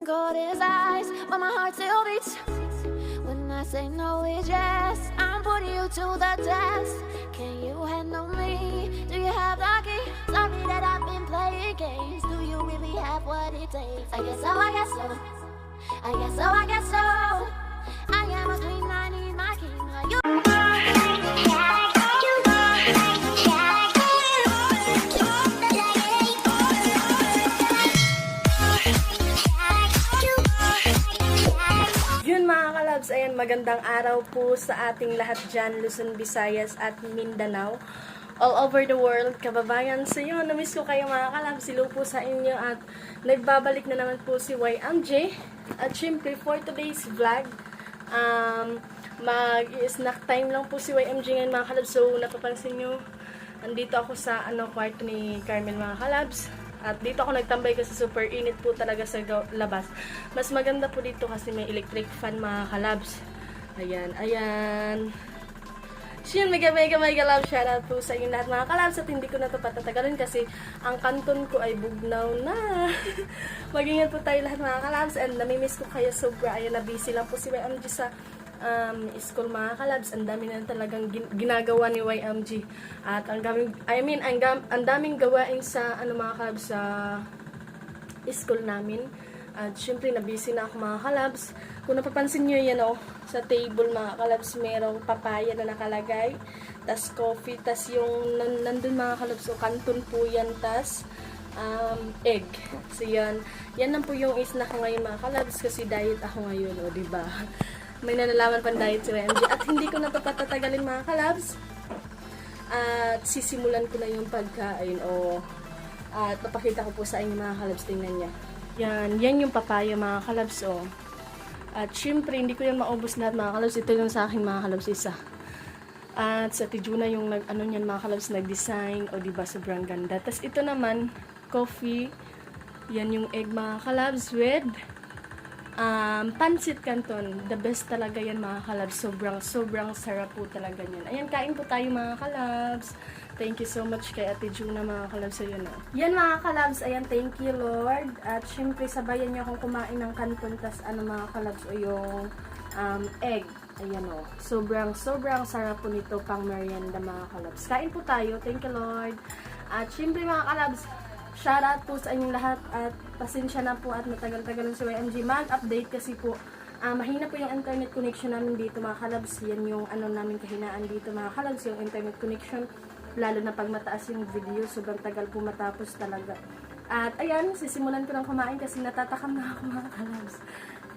Got his eyes, but my heart still beats. When I say no, it's yes. I'm putting you to the test. Can you handle me? Do you have the key? Sorry that I've been playing games. Do you really have what it takes? I guess so, I guess so. I guess so, I guess so. I am a queen, I need my king. Are you? Yun mga kalabs, ayan, magandang araw po sa ating lahat dyan, Luzon, Visayas at Mindanao. All over the world, kababayan. So yun, namiss ko kayo mga kalabs, silo po sa inyo at nagbabalik na naman po si YMJ. At syempre, for today's vlog, mag-snack time lang po si YMJ ngayon mga kalabs. So napapansin nyo, andito ako sa kwarto ni Carmen mga kalabs. At dito ako nagtambay kasi super init po talaga sa labas. Mas maganda po dito kasi may electric fan mga kalabs. Ayan, ayan. So yun, mega love shoutout po sa inyo lahat mga kalabs. At hindi ko na ito patatagalin kasi ang kanton ko ay bugnaw na. Mag-ingat po tayo lahat mga kalabs. And namimiss ko kayo sobra. Ayan, na busy lang po si YMG sa school mga kalabs. Ang dami na talagang ginagawa ni YMG. At ang daming gawain sa mga kalabs sa school namin. At syempre na-busy na ako mga kalabs. Kung napapansin nyo yan sa table mga kalabs, merong papaya na nakalagay. Tas coffee, tas yung nandun mga kalabs, so kanton po yan, tas egg. So yan lang po yung snack ko ngayon mga kalabs kasi diet ako ngayon, diba? May nalalaman pang diet si YMG at hindi ko na ito patatagalin mga kalabs. At sisimulan ko na yung pagkain at papakita ko po sa inyo mga kalabs, tingnan niya. Yan yung papaya mga kalabs At syempre hindi ko yan maubos lahat mga kalabs. Ito yung sa akin mga kalabs isa. At sa Tijuna yung niyan mga kalabs nag-design diba sobrang ganda. Tas ito naman coffee. Yan yung egg mga kalabs with pancit canton. The best talaga yan mga kalabs. Sobrang sarap po talaga yan. Ayan, kain po tayo mga kalabs. Thank you so much kay Ate Juna mga kalabs. So yun yan mga kalabs. Ayan, thank you Lord. At syempre sabayan niyo akong kumain ng canton. Tas mga kalabs yung egg. Ayan sobrang sarap po nito pang merienda mga kalabs. Kain po tayo. Thank you Lord. At syempre mga kalabs, shoutout po sa inyong lahat at pasensya na po at matagal-tagal si YMG mag-update kasi po mahina po yung internet connection namin dito mga kalabs. Yan yung namin kahinaan dito mga kalabs, yung internet connection, lalo na pag mataas yung video, sobrang tagal po matapos talaga. At ayan, sisimulan ko ng kumain kasi natatakam na ako mga kalabs.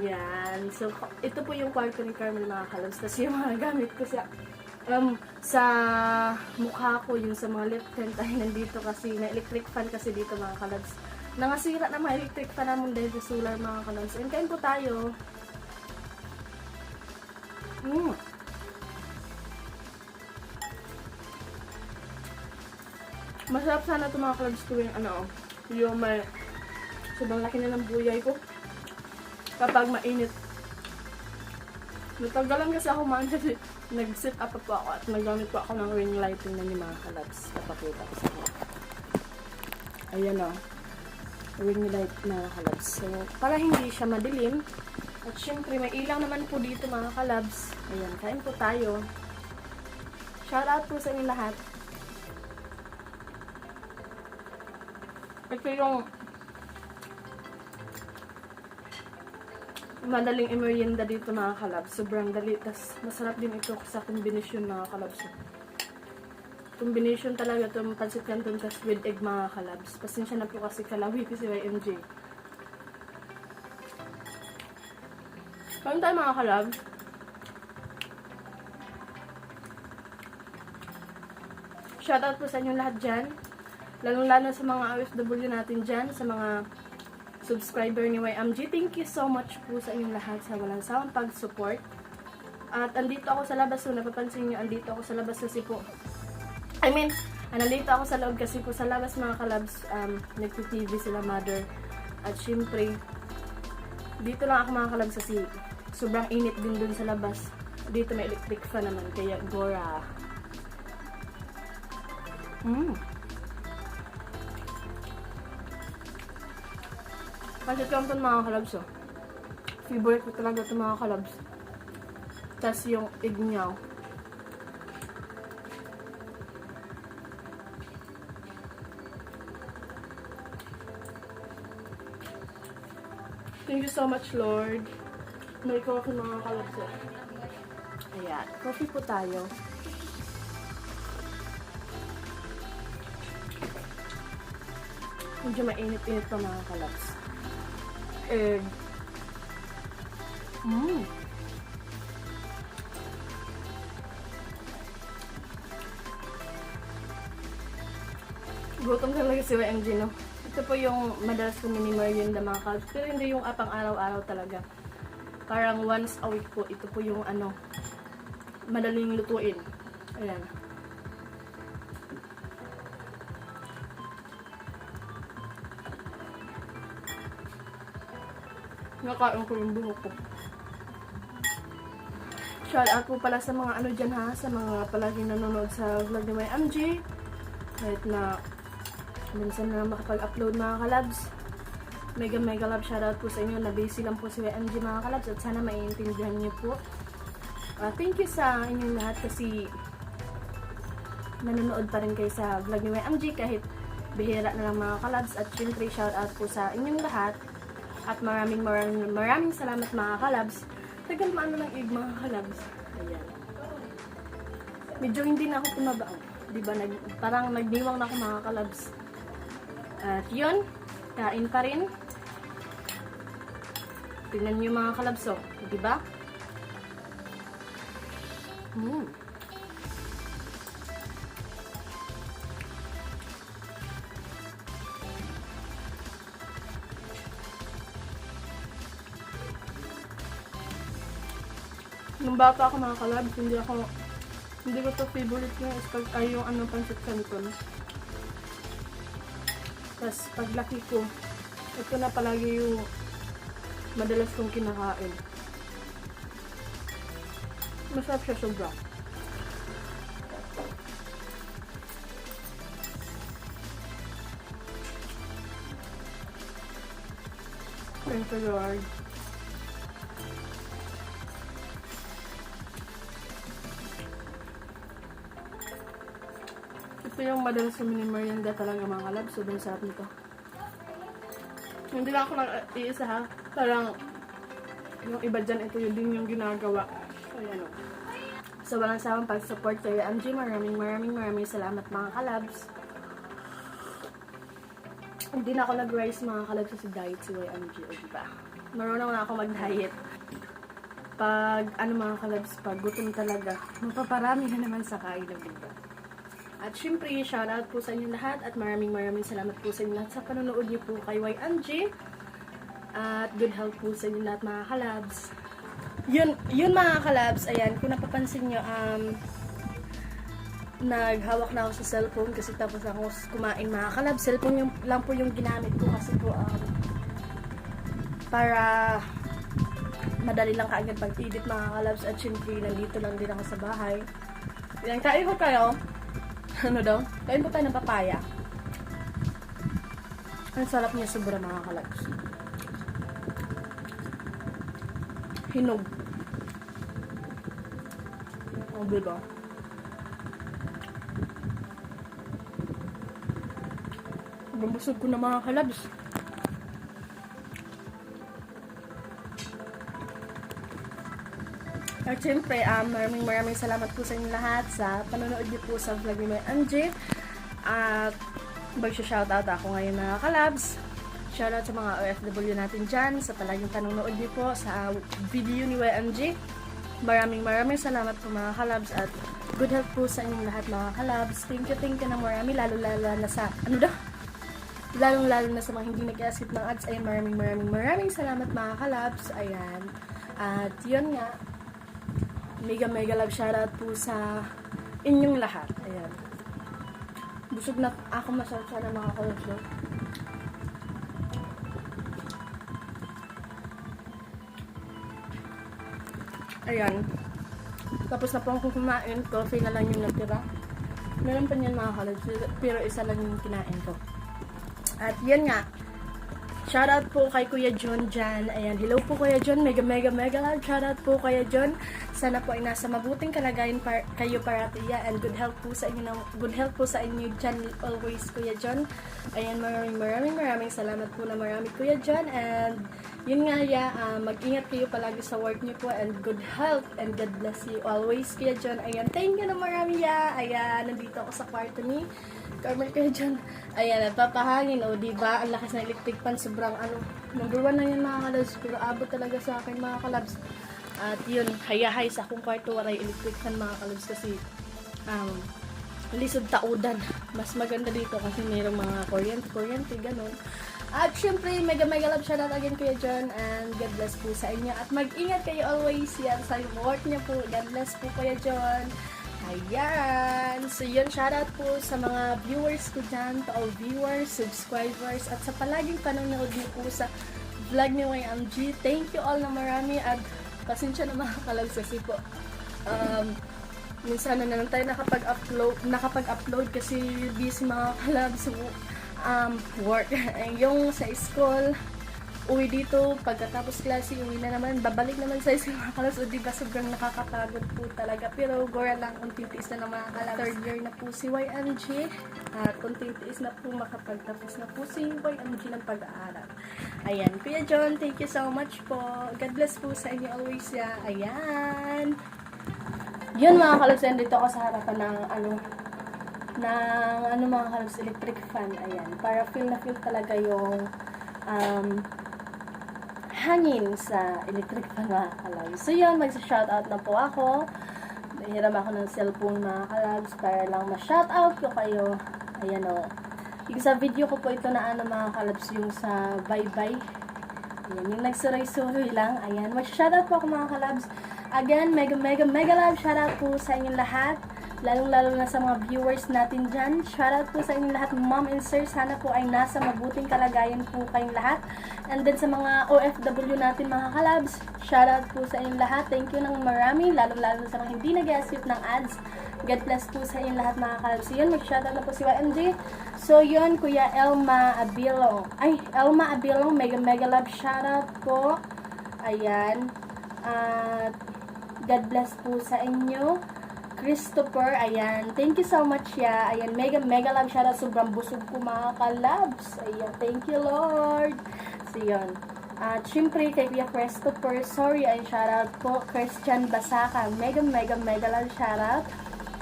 Yan, so ito po yung kwarto ni Carmel mga kalabs, kasi yung mga gamit ko sa mukha ko, yung sa mga left hand ay nandito kasi may electric fan kasi dito mga kalabs. Nangasira na mga electric fan namin dahil sa solar mga kalabs. And kain po tayo. Masarap sana ito mga kalabs tuwing yung may sobrang laki na ng buyay ko kapag mainit. Natagalan kasi ako man kasi nag-set up po ako at nagamit po ako ng ring lighting na ni mga kalabs. Napakita ko sa inyo. Ayan ring light mga kalabs. So, para hindi siya madilim. At syempre, may ilang naman po dito mga kalabs. Ayan, kain po tayo. Shoutout po sa inyo lahat. Ito yung madaling merienda dito mga kalabs. Sobrang dali. Tas masarap din ito sa kombinasyon mga kalabs. Kombinasyon talaga itong pancit canton tas with egg mga kalabs. Pasensya na po kasi kalawi ko si YMJ. Kain tayo mga kalabs. Shoutout po sa inyo lahat dyan. Lalong-lalo sa mga OFW natin dyan. Sa mga subscriber ni YMG. Thank you so much po sa inyong lahat sa walang sawang pag-support. At andito ako sa labas. So, napapansin nyo, andito ako sa labas kasi po. Nandito ako sa loob kasi po sa labas mga kalabs. Nagti-TV sila mother. At syempre, dito lang ako mga kalabs kasi sobrang init din dun sa labas. Dito may electric fan naman. Kaya Gora. Kasi ito lang ito mga kalabs, oh. Favorite ko talaga ito mga kalabs. Tapos yung egg niya, oh. Thank you so much, Lord. May coffee mga kalabs, oh. Ayan, coffee po tayo. Medyo mainit-init pa mga kalabs. Egg. Gutom talaga si YMG, no? Ito po yung madalas kong mini-merienda mga kalabs. Pero hindi yung apang araw-araw talaga. Parang once a week po. Ito po yung ano, madaling lutuin. Ayan. Nakain ko yung buhok ko. Shout out po pala sa mga ano dyan ha, sa mga palaging nanonood sa vlog ni YMG. Kahit na minsan na makapag-upload mga kalabs. Mega love shoutout po sa inyo na busy lang po si YMG mga kalabs at sana maiintindihan niyo po. Thank you sa inyong lahat kasi nanonood pa rin kayo sa vlog ni YMG kahit bihira na lang mga kalabs at syempre shoutout po sa inyong lahat at maraming salamat mga kalabs. Tagal maano ng egg mga kalabs. Ayan. Medyo hindi na ako tumaba. Diba? Parang nagdiwang na ako mga kalabs. At yun, kain pa rin. Tingnan nyo mga kalabs, oh. Diba? Nung bata ako mga kalabs, hindi ko to favorite nga is pag ay yung ano pancit canton. Tapos paglaki ko, ito na palagi yung madalas kong kinakain. Masarap siya sobra. Thank you, Lord. Ito yung madalas sa mini-merienda talaga mga kalabs. Sobrang sarap nito. Hindi lang ako nag-iisa ha. Parang yung iba dyan, ito yun din yung ginagawa. Ayan o. So walang sawang pag-support kay YMG. Maraming salamat mga kalabs. Hindi na ako nag-rice mga kalabs kasi diet si YMG. O diba? Marunong na ako mag-diet. Pag ano mga kalabs, pag gutom talaga, mapaparami na naman sa kain ng diba? At syempre, shoutout po sa inyo lahat at maraming salamat po sa inyo lahat sa panonood niyo po kay YMG. At good health po sa inyo lahat mga kalabs. Yun mga kalabs, ayan, kung napapansin nyo, naghawak na ako sa cellphone kasi tapos ako kumain mga kalabs. Cellphone lang po yung ginamit ko kasi po para madali lang kaagad pag-edit mga kalabs. At syempre, nandito lang din ako sa bahay. Ayan, kain ko kayo. Ano daw? Kain po tayo ng papaya. Ang sarap niya sobra mga kalabs. Hinog. O, diba? Busog ko na mga kalabs. At syempre, maraming salamat po sa inyo lahat sa panonood niyo po sa vlog ni YMG. At mag-shoutout ako ngayon mga kalabs. Shoutout sa mga OFW natin dyan, sa palaging panonood niyo po sa video ni YMG. Maraming salamat po mga kalabs at good health po sa inyong lahat mga kalabs. Thank you na marami, lalo na sa, lalong-lalo na sa mga hindi nag-skip ng ads. Ay maraming salamat mga kalabs. Ayan. At yun nga, mega love shoutout po sa inyong lahat. Ayan. Busog na ako, masarap sana mga kalabs. No? Ayan. Tapos na po akong kumain. Coffee na lang yung natira. Meron pa niyan mga kalabs. Pero isa lang yung kinain ko. At yan nga. Shoutout po kay Kuya John dyan. Ayan, hello po Kuya John. Mega love. Shoutout po Kuya John. Sana po ay nasa mabuting kalagayan kayo parati. And good health po sa inyo dyan always Kuya John. Ayan, maraming salamat po na marami Kuya John. And yun nga mag-ingat kayo palagi sa work niyo po. And good health and God bless you always Kuya John. Ayan, thank you na marami Ayan, nandito ako sa kwarto ni Carmel Kuya John. Ayan, nagpapahangin diba? Ang lakas ng electric fan, sobrang number 1 na yan mga kalabs, pero abot talaga sa akin mga kalabs. At yun, hayahay sa akong kwarto waray electric fan mga kalabs kasi lisod taudan. Mas maganda dito kasi mayroong mga kuryente, ganun. At syempre, mega love shoutout again Kuya John and God bless po sa inyo. At mag-ingat kayo always yan sa work niya po. God bless po Kuya John. Ayan. So yun, shoutout po sa mga viewers ko dyan, to all viewers, subscribers, at sa palaging panonood niyo po sa vlog ni YMG. Thank you all na marami at pasensya na mga kalabs kasi po minsan na lang tayo nakapag-upload kasi busy mga kalabs work. Yung sa school, uwi dito, pagkatapos klase, uwi na naman, babalik naman sa isang mga kalabs. O diba, sobrang nakakapagod po talaga. Pero gora lang, unting tiis na ng mga kalabs. Third year na po si YMG. At unting tiis na po makapagtapos na po si YMG ng pag-aaral. Ayan, Kuya John, thank you so much po. God bless po sa inyo always Ayan. Yun mga kalabs, dito ako sa harapan ng mga kalabs, electric fan. Ayan, para feel na feel talaga yung hangin sa electric fan mga kalabs. So yun, magsa-shoutout na po ako. Nahiram ako ng cellphone mga kalabs para lang ma-shoutout ko kayo. Ayan yung sa video ko po ito na mga kalabs, yung sa bye-bye. Ayan, yung nagsuroy-suroy lang. Ayan, mag-shoutout po ako mga kalabs. Again, mega love shoutout po sa inyong lahat. Lalong-lalo na sa mga viewers natin dyan. Shoutout po sa inyong lahat, mom and sir. Sana po ay nasa mabuting kalagayan po kayong lahat. And then sa mga OFW natin mga kalabs, shoutout po sa inyong lahat. Thank you ng marami. Lalong-lalo sa mga hindi nag-asip ng ads. God bless po sa inyong lahat mga kalabs. So yun, mag-shoutout na po si YMG. So yun, Kuya Elma Abilong, mega love shoutout po. Ayan. At God bless po sa inyo. Christopher, ayan. Thank you so much, Ayan, mega love shoutout. Sobrang busog ko, mga kalabs. Ayan, thank you, Lord. So, yun. At, syempre, kay Kuya Christopher, sorry, ay shoutout po. Christian Basaka, mega love shoutout.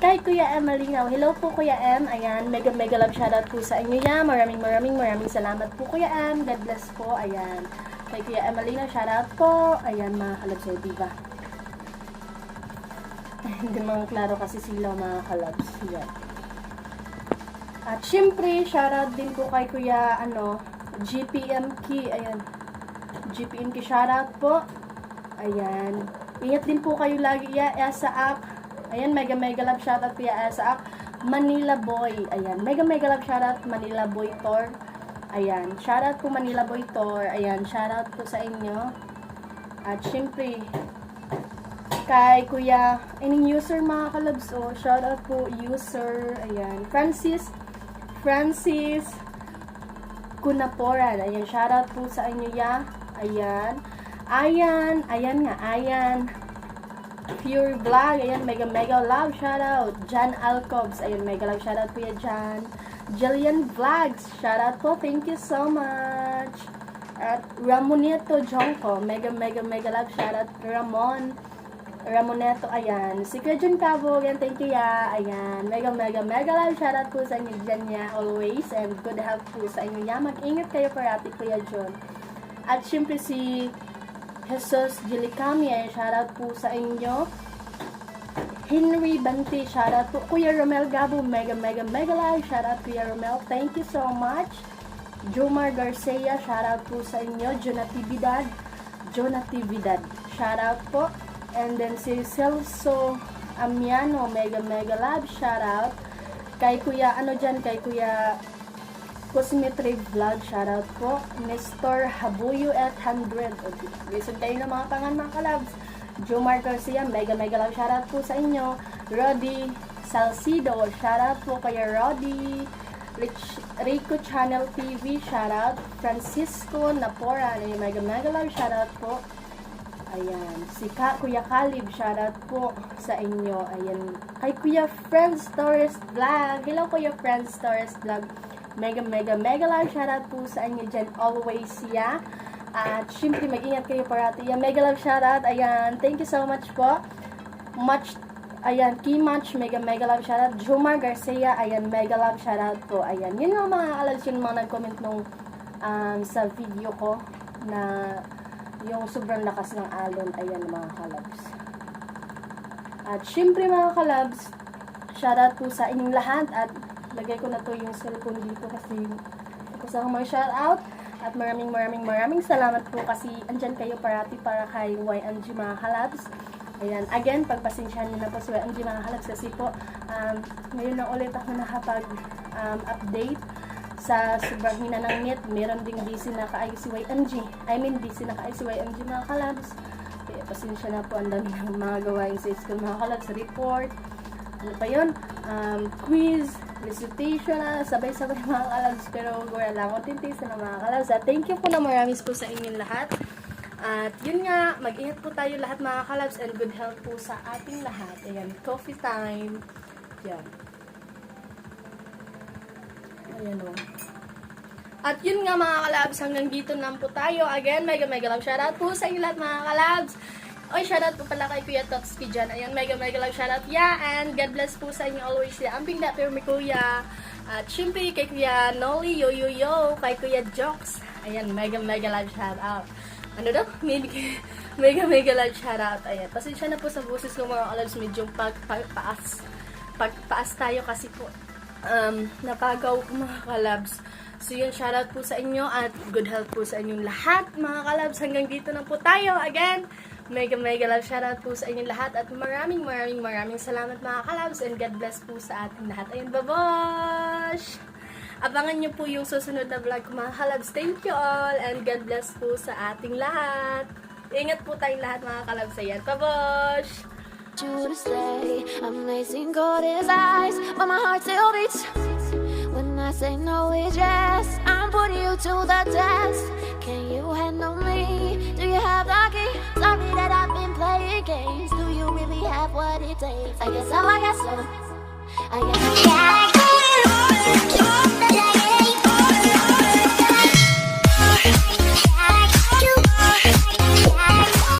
Kay Kuya M. Malinaw, hello po, Kuya M. Ayan, mega love shoutout po sa inyo, Maraming salamat po, Kuya M. God bless po, ayan. Kay Kuya M. Malinaw, shoutout po. Ayan, mga kalabs, diba? Hindi mga klaro kasi sila mga kalabs. Yan. At syempre, shoutout din po kay Kuya GPM Key. Ayan. GPM Key, shoutout po. Ayan. Ingat din po kayo lagi Esaak. Ayan, mega love shoutout po Esaak. Manila Boy. Ayan. Mega love shoutout Manila Boy Tor. Ayan. Shoutout po Manila Boy Tor. Ayan. Shoutout po sa inyo. At syempre, kay Kuya, user mga kalabs, shoutout po, user, ayan, Francis Kunaporan, ayan, shoutout po sa inyo, ayan, Pure Vlog, ayan, mega love shoutout, Jan Alcobs, ayan, mega love shoutout po Jan, Jillian Vlogs, shoutout po, thank you so much, at Ramoneto Jonko, mega love shoutout, Ramoneto, ayan. Si Kuya Jun Cabo, again, thank you, ayan. Mega love shoutout po sa inyo dyan, always. And good health po sa inyo, Mag-ingat kayo parati, Kuya Jun. At syempre si Jesus Gilicami, ayan, shoutout po sa inyo. Henry Banti, shoutout po. Kuya Romel Gabo, mega love shoutout, Kuya Romel. Thank you so much. Jomar Garcia, shoutout po sa inyo. Jonatividad, shoutout po. And then si Celso Amiano, mega love shoutout. Kay Kuya kay Kuya Cosmetric Vlog, shoutout po. Mr. Habuyo at 100. Lisod kayo ng mga pangan mga kalabs. Jomar Garcia, mega love shoutout po sa inyo. Roddy Salcido, shoutout po kay Roddy. Rico Channel TV, shoutout. Francisco Napora, mega love, shoutout po. Ayan, si Kuya Kalib, shoutout po sa inyo. Ayan, kay Kuya Friends Torres Vlog. Hello Kuya Friends Torres Vlog. Mega love, shoutout po sa inyo dyan always, yeah. At syempre mag-ingat kayo parati. Ayan, mega love, shoutout. Ayan, thank you so much po. Ayan, Kimach, mega love, shoutout. Jomar Garcia, ayan, mega love, shoutout po. Ayan, yun yung mga kalabs, yung mga nag-comment nung sa video ko na yung sobrang lakas ng alon. Ayan, mga kalabs. At syempre mga kalabs, shoutout po sa inyong lahat. At lagay ko na to yung cellphone dito kasi tapos ako mag-shoutout. At maraming salamat po kasi andyan kayo parati para kay YMG mga kalabs. Ayan, again, pagpasensyahan niyo na po sa YMG mga kalabs kasi po, ngayon na ulit ako nakapag-update sa sobrang hina ng net. Meron ding busy na kaayos si YMG. Busy na kaayos si YMG mga kalabs. Kaya pasensya na po, ang dami ng mga gawain sa school mga kalabs, report, ano pa yun, quiz, recitation na, sabay-sabay mga kalabs. Pero wala lang ako tintis na mga kalabs. At thank you po na maraming po sa inyong lahat. At yun nga, mag-ingat po tayo lahat mga kalabs and good health po sa ating lahat. Ayan, coffee time. Yan. Ayan o. At yun nga mga kalabs, hanggang dito lang po tayo. Again, mega love shoutout po sa inyo lahat mga kalabs. Oy, shoutout po pala kay Kuya Totski dyan. Ayan, mega love shoutout. Yeah, and God bless po sa inyo always. Amping na pero may kuya. At syempre kay Kuya Noli, yo, kay Kuya Jokes. Ayan, mega love shoutout. Ano daw? Mega love shoutout. Ayan. Pasensya na po sa boses ko mga kalabs. Medyo pagpaas tayo kasi po napagaw ko mga kalabs. So yun, shoutout po sa inyo at good health po sa inyong lahat mga kalabs. Hanggang dito na po tayo. Again, mega love shoutout po sa inyong lahat at maraming salamat mga kalabs and God bless po sa ating lahat. Ayun, babosh! Abangan nyo po yung susunod na vlog ko mga kalabs. Thank you all and God bless po sa ating lahat. Ingat po tayong lahat mga kalabs. Ayan, babosh! You to stay, amazing gold his eyes, but my heart still beats. When I say no, it's yes. I'm putting you to the test. Can you handle me? Do you have the key? Sorry that I've been playing games. Do you really have what it takes? I guess so. I guess so.